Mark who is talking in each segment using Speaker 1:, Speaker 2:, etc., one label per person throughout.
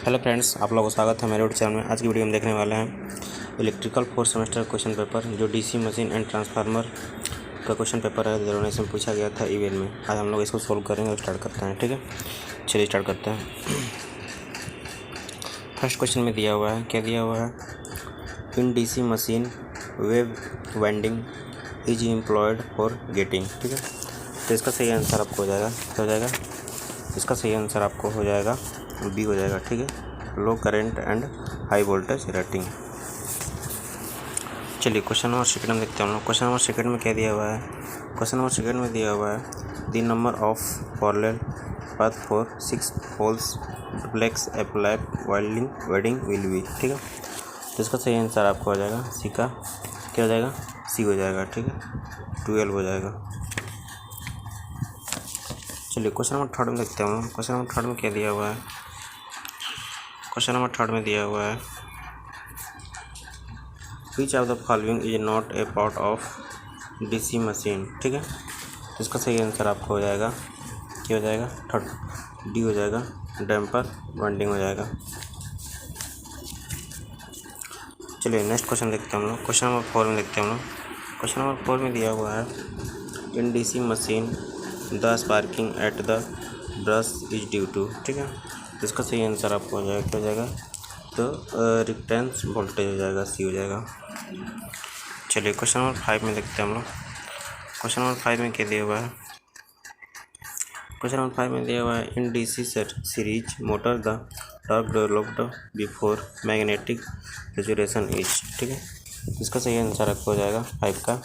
Speaker 1: Hello friends, आप लोगों को स्वागत है मेरे यूट्यूब चैनल में। आज की वीडियो में देखने वाले हैं electrical fourth semester question paper, जो डीसी मशीन एंड ट्रांसफार्मर का क्वेश्चन पेपर है। दोनों में पूछा गया था इवेंट में। आज हम लोग इसको सोल्व करेंगे और स्टार्ट करते हैं। ठीक है, चलिए स्टार्ट करते हैं। फर्स्ट क्वेश्चन में दिया हुआ है, क्या दिया हुआ है? In DC machine wave winding is employed for getting. ठीक है, तो इसका सही आंसर आपको हो जाएगा, क्या हो जाएगा? इसका सही आंसर आपको हो जाएगा बी हो जाएगा। ठीक है, low current and high voltage rating. चलिए क्वेश्चन नंबर सेकंड में देखते हैं हम लोग। क्वेश्चन नंबर सेकंड में क्या दिया हुआ है? क्वेश्चन नंबर सेकंड में दिया हुआ है the number of parallel path for 6 poles duplex apply winding will be. ठीक है, तो इसका सही आंसर आपको हो जाएगा सी का, क्या हो जाएगा? सी हो जाएगा। ठीक है, 12 हो जाएगा। चलिए क्वेश्चन नंबर थर्ड में देखते हैं हम लोग। क्वेश्चन नंबर थर्ड में क्या दिया हुआ है? क्वेश्चन नंबर थर्ड में दिया हुआ है which of the following is not a part of DC machine. ठीक है, इसका सही आंसर आपको हो जाएगा, क्या हो जाएगा? थर्ड डी हो जाएगा, डैम्पर वाइंडिंग हो जाएगा। चलिए नेक्स्ट क्वेश्चन देखते हैं हम लोग। क्वेश्चन नंबर 4 में देखते हैं हम लोग। क्वेश्चन नंबर 4 में दिया हुआ है in DC machine the sparking at the brush is due to. ठीक है, इसका सही आंसर आपको हो जाएगा, क्या हो जाएगा? तो रिक्टेंस वोल्टेज हो जाएगा, सी हो जाएगा। चलिए क्वेश्चन नंबर 5 में देखते हैं हम लोग। क्वेश्चन नंबर 5 में क्या दिया हुआ है? क्वेश्चन नंबर 5 में दिया हुआ है in DC series motor the torque developed before magnetic saturation is. ठीक है, इसका सही आंसर आपको हो जाएगा 5 का।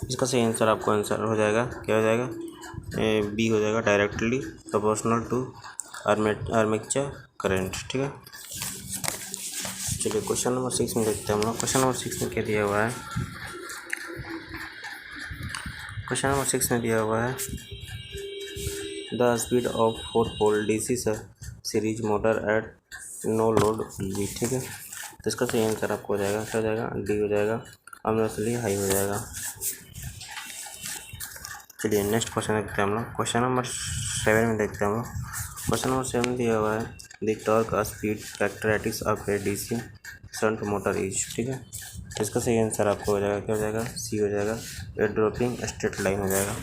Speaker 1: इसका सही आंसर आपको आंसर हो जाएगा, क्या हो जाएगा? बी हो जाएगा, directly proportional to armature current. ठीक है, चलिए क्वेश्चन नंबर 6 में देखते हैं हम लोग। क्वेश्चन नंबर 6 में क्या दिया हुआ है? क्वेश्चन नंबर 6 में दिया हुआ है the speed of 4 pole DC series motor at no load be. ठीक है, तो इसका सही आंसर आपको हो जाएगा, क्या हो जाएगा? डी हो जाएगा, ऑब्वियसली हाई हो जाएगा। चलिए नेक्स्ट क्वेश्चन देखते हैं हम लोग। क्वेश्चन नंबर 7 में देखते हैं हम लोग। क्वेश्चन नंबर 7 दिया हुआ है the torque speed characteristics of A DC shunt motor is. ठीक है, इसका सही आंसर आपको हो जाएगा, क्या हो जाएगा? सी हो जाएगा, ए ड्रॉपिंग स्ट्रेट लाइन हो जाएगा।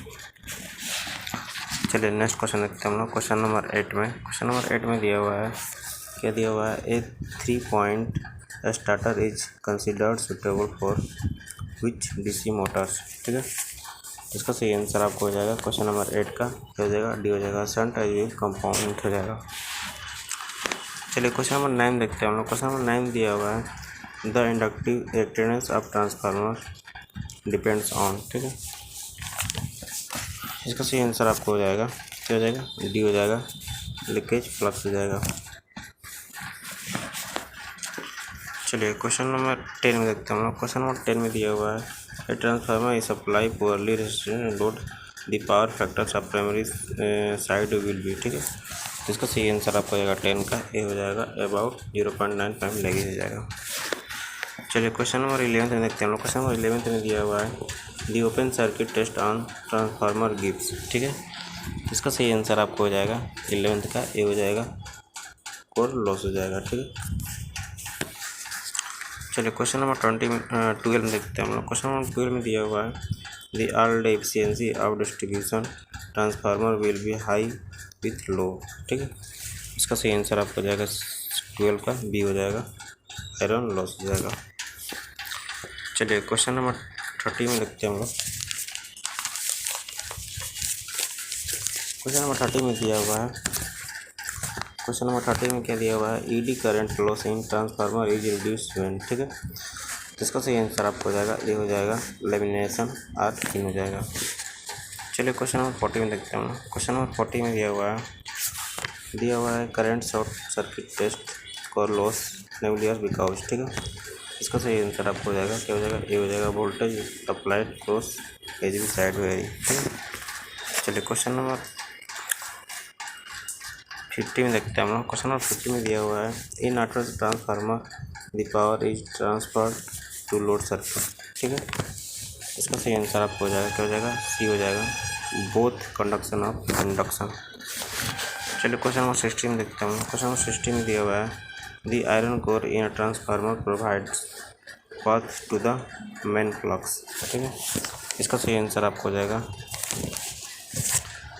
Speaker 1: चलिए नेक्स्ट क्वेश्चन देखते हैं हम लोग। क्वेश्चन नंबर 8 में। क्वेश्चन नंबर 8 में दिया हुआ है, क्या दिया हुआ है? ए 3 point starter is considered suitable for which DC Motors. ठीक है, इसका सही आंसर आपको हो जाएगा क्वेश्चन नंबर 8 का, क्या हो जाएगा? डी हो जाएगा, शंट एज कंपाउंड हो जाएगा। चलिए क्वेश्चन नंबर 9 देखते हैं हम लोग। क्वेश्चन नंबर 9 दिया हुआ है the inductive reactance of transformer depends on. ठीक है, इसका सही आंसर आपको हो जाएगा, क्या हो जाएगा? डी हो जाएगा, लीकेज फ्लक्स हो जाएगा। चलिए क्वेश्चन नंबर 10 में देखते हैं हम लोग। क्वेश्चन नंबर 10 में दिया हुआ है a transformer is supply purely resistance load the power factors of primary side will be. ठीक है, इसका सही आंसर आपको हो जाएगा 10 का, ए हो जाएगा, अबाउट 0.95 लैगिंग हो जाएगा। चलिए क्वेश्चन नंबर 11 में देखते हैं हम लोग। क्वेश्चन नंबर 11 में दिया हुआ है the open circuit test on transformer gives. ठीक है, इसका सही आंसर आपको हो जाएगा 11 का, ए हो जाएगा, कोर लॉस हो जाएगा। ठीक है, चलिए क्वेश्चन नंबर 12 में देखते हैं हम लोग। क्वेश्चन नंबर 12 में दिया हुआ है the all day efficiency of distribution transformer will be high with low. ठीक है, इसका सही आंसर आपको हो जाएगा 12 का, बी हो जाएगा, आयरन लॉस हो जाएगा। चलिए क्वेश्चन नंबर 30 में देखते हैं हम लोग। क्वेश्चन नंबर 30 में दिया हुआ है, क्वेश्चन नंबर 30 में क्या दिया हुआ है? Eddy current loss in transformer is reduced when. ठीक है, तो इसका सही आंसर आपको हो जाएगा, ए हो जाएगा, लेमिनेशन आर इन हो जाएगा। चलिए क्वेश्चन नंबर 40 में देखते हैं। क्वेश्चन नंबर 40 में दिया हुआ है current short circuit test core loss नेबुलियर बिकॉज। ठीक है, इसका सही आंसर आपको हो जाएगा, क्या हो जाएगा? ए हो जाएगा, voltage applied cross as B side vary. ठीक है, चलिए क्वेश्चन नंबर 50 में देखते हैं हम लोग। क्वेश्चन नंबर 50 में दिया हुआ है in auto transformer the power is transferred to load circuit. ठीक है, इसका सही आंसर आपको हो जाएगा, क्या हो जाएगा? सी हो जाएगा, बोथ कंडक्शन ऑफ इंडक्शन। चलिए क्वेश्चन नंबर 16 देखते हैं। क्वेश्चन नंबर 16 दिया हुआ है the iron core in a transformer provides path to the main flux. ठीक है, इसका सही आंसर आपको हो जाएगा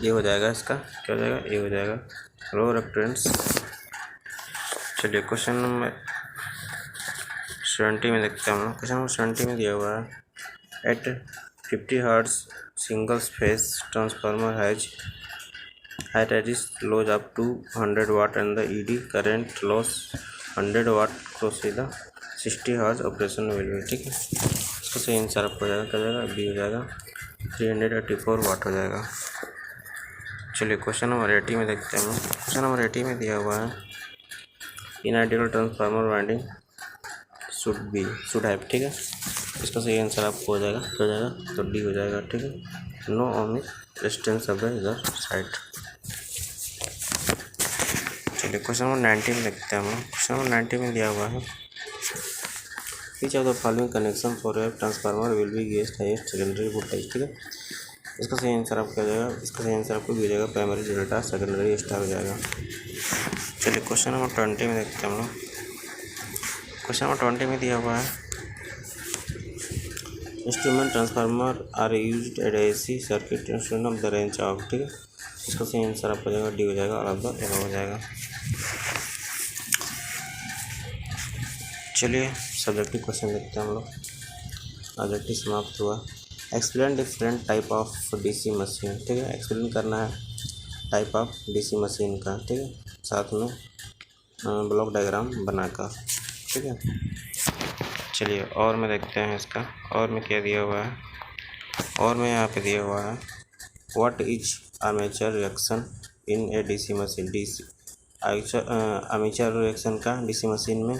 Speaker 1: ये हो जाएगा, इसका क्या हो जाएगा, ये हो जाएगा रो रेक्टेंस। चलिए क्वेश्चन नंबर 70 में देखते हैं हम लोग। क्वेश्चन नंबर 70 में दिया हुआ है at 50 hertz single phase transformer has Hysteresis loss up to 100 watt and the ED current loss 100 watt cross the 60 Hz operation will be। ठीक है, इसको सही आंसर आपको हो जाएगा, क्या जाएगा, बी हो जाएगा, 384 वाट हो जाएगा। चलिए क्वेश्चन नंबर 80 में देखते हैं। क्वेश्चन नंबर 80 में दिया हुआ है in ideal transformer winding should have. ठीक है, इसका सही आंसर आपको हो जाएगा, क्या हो जाएगा, तो डी हो जाएगा। ठीक है, no ohmic resistance of the इधर साइड। चलिए क्वेश्चन नंबर 90 में देखते हैं हम लोग। क्वेश्चन नंबर 90 में दिया हुआ है which of the following connection for a transformer will be guest highest secondary voltage. ठीक है, इसका सही आंसर आपको हो जाएगा, इसका सही आंसर आपको भी हो जाएगा, प्राइमरी डेल्टा सेकेंडरी स्टार हो जाएगा। चलिए क्वेश्चन नंबर 20 में देखते हैं हम लोग। क्वेश्चन नंबर 20 में दिया हुआ है instrument transformer are used at AC circuit instrument of the range of. ठीक है, इसका सही आंसर आपको हो जाएगा, डी हो जाएगा, और ऑफ द एरो हो जाएगा। चलिए सब्जेक्टिव क्वेश्चन देखते हैं हम लोग। ऑब्जेक्टिव समाप्त हुआ। Explain different type of DC machine. ठीक है, एक्सप्लेन करना है टाइप ऑफ DC मशीन का। ठीक है, साथ में ब्लॉक डायग्राम बनाकर। ठीक है, चलिए और में देखते हैं इसका, और में क्या दिया हुआ है, और में यहाँ पे दिया हुआ है what is armature reaction in A DC machine. Armature reaction का DC मशीन में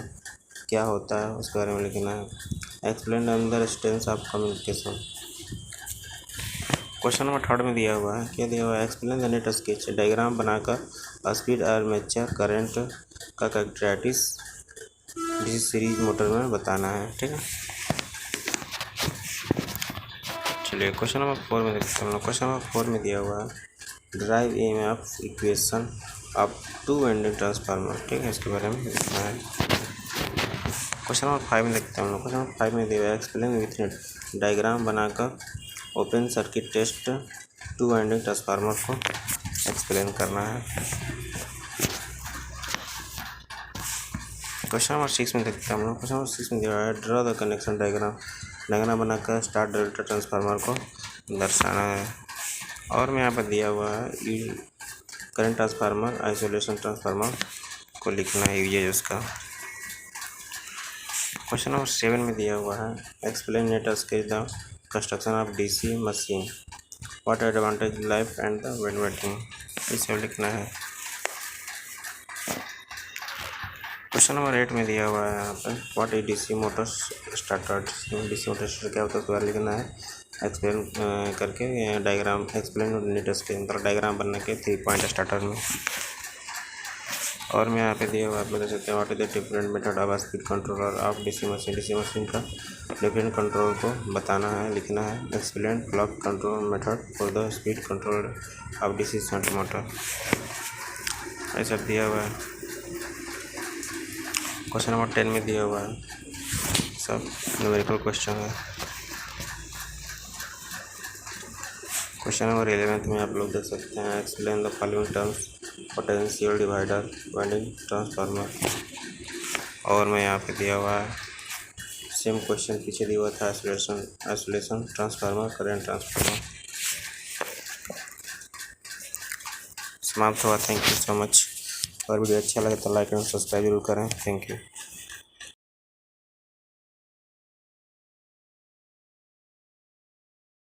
Speaker 1: क्या होता है उसके बारे में लिखना है। Explain the resistance of communication. Question number 3 में दिया हुआ है, क्या दिया हुआ है, explain the net sketch diagram बनाकर स्पीड आर्मेचर करंट का कैरेक्टरिस्टिक्स DC सीरीज मोटर में बताना है। ठीक है, चलिए क्वेश्चन नंबर 4 में देखते हैं। क्वेश्चन नंबर 4 में दिया हुआ है drive EMF equation of 2 winding transformer. ठीक है, इसके बारे में लिखना है। क्वेश्चन नंबर 5 में देखते हैं हम लोग। क्वेश्चन नंबर 5 में दिया हुआ है एक्सप्लेन विथ डायग्राम बनाकर open circuit test 2 winding transformer को एक्सप्लेन करना है। क्वेश्चन नंबर 6 में देखते हैं हम लोग। क्वेश्चन नंबर 6 में दिया हुआ है ड्रॉ द कनेक्शन डायग्राम बनाकर स्टार डेल्टा ट्रांसफार्मर को दर्शाना है। और में यहाँ पर दिया हुआ है करंट ट्रांसफार्मर आइसोलेशन ट्रांसफार्मर को लिखना है यूजेज उसका। क्वेश्चन नंबर 7 में दिया हुआ है explain let us sketch the construction of DC machine what advantage life and the waiting, इसे लिखना है। क्वेश्चन नंबर 8 में दिया हुआ है यहाँ पर what is DC motor starter. DC motor starter क्या होता है उसके बारे में लिखना है। एक्सप्लेन करके डायग्राम एक्सप्लेन नीट स्केच, मतलब डायग्राम बनने के 3 पॉइंट स्टार्टर में। और मैं यहाँ पे दिया हुआ आप लोग देख सकते हैं what is the different method of speed controller of DC machine का डिफरेंट कंट्रोल को बताना है, लिखना है। Explain block control method for the speed control of DC shunt motor, ये सब दिया हुआ है। क्वेश्चन नंबर 10 में दिया हुआ है सब न्यूमेरिकल क्वेश्चन है। क्वेश्चन नंबर 11 में आप लोग देख सकते हैं explain the following terms potential divider winding transformer. और मैं यहाँ पे दिया हुआ है सेम क्वेश्चन पीछे दिया हुआ था आइसोलेशन ट्रांसफार्मर करंट ट्रांसफार्मर। समाप्त हुआ। Thank you so much. और वीडियो अच्छा लगे तो लाइक एंड सब्सक्राइब जरूर करें। Thank you.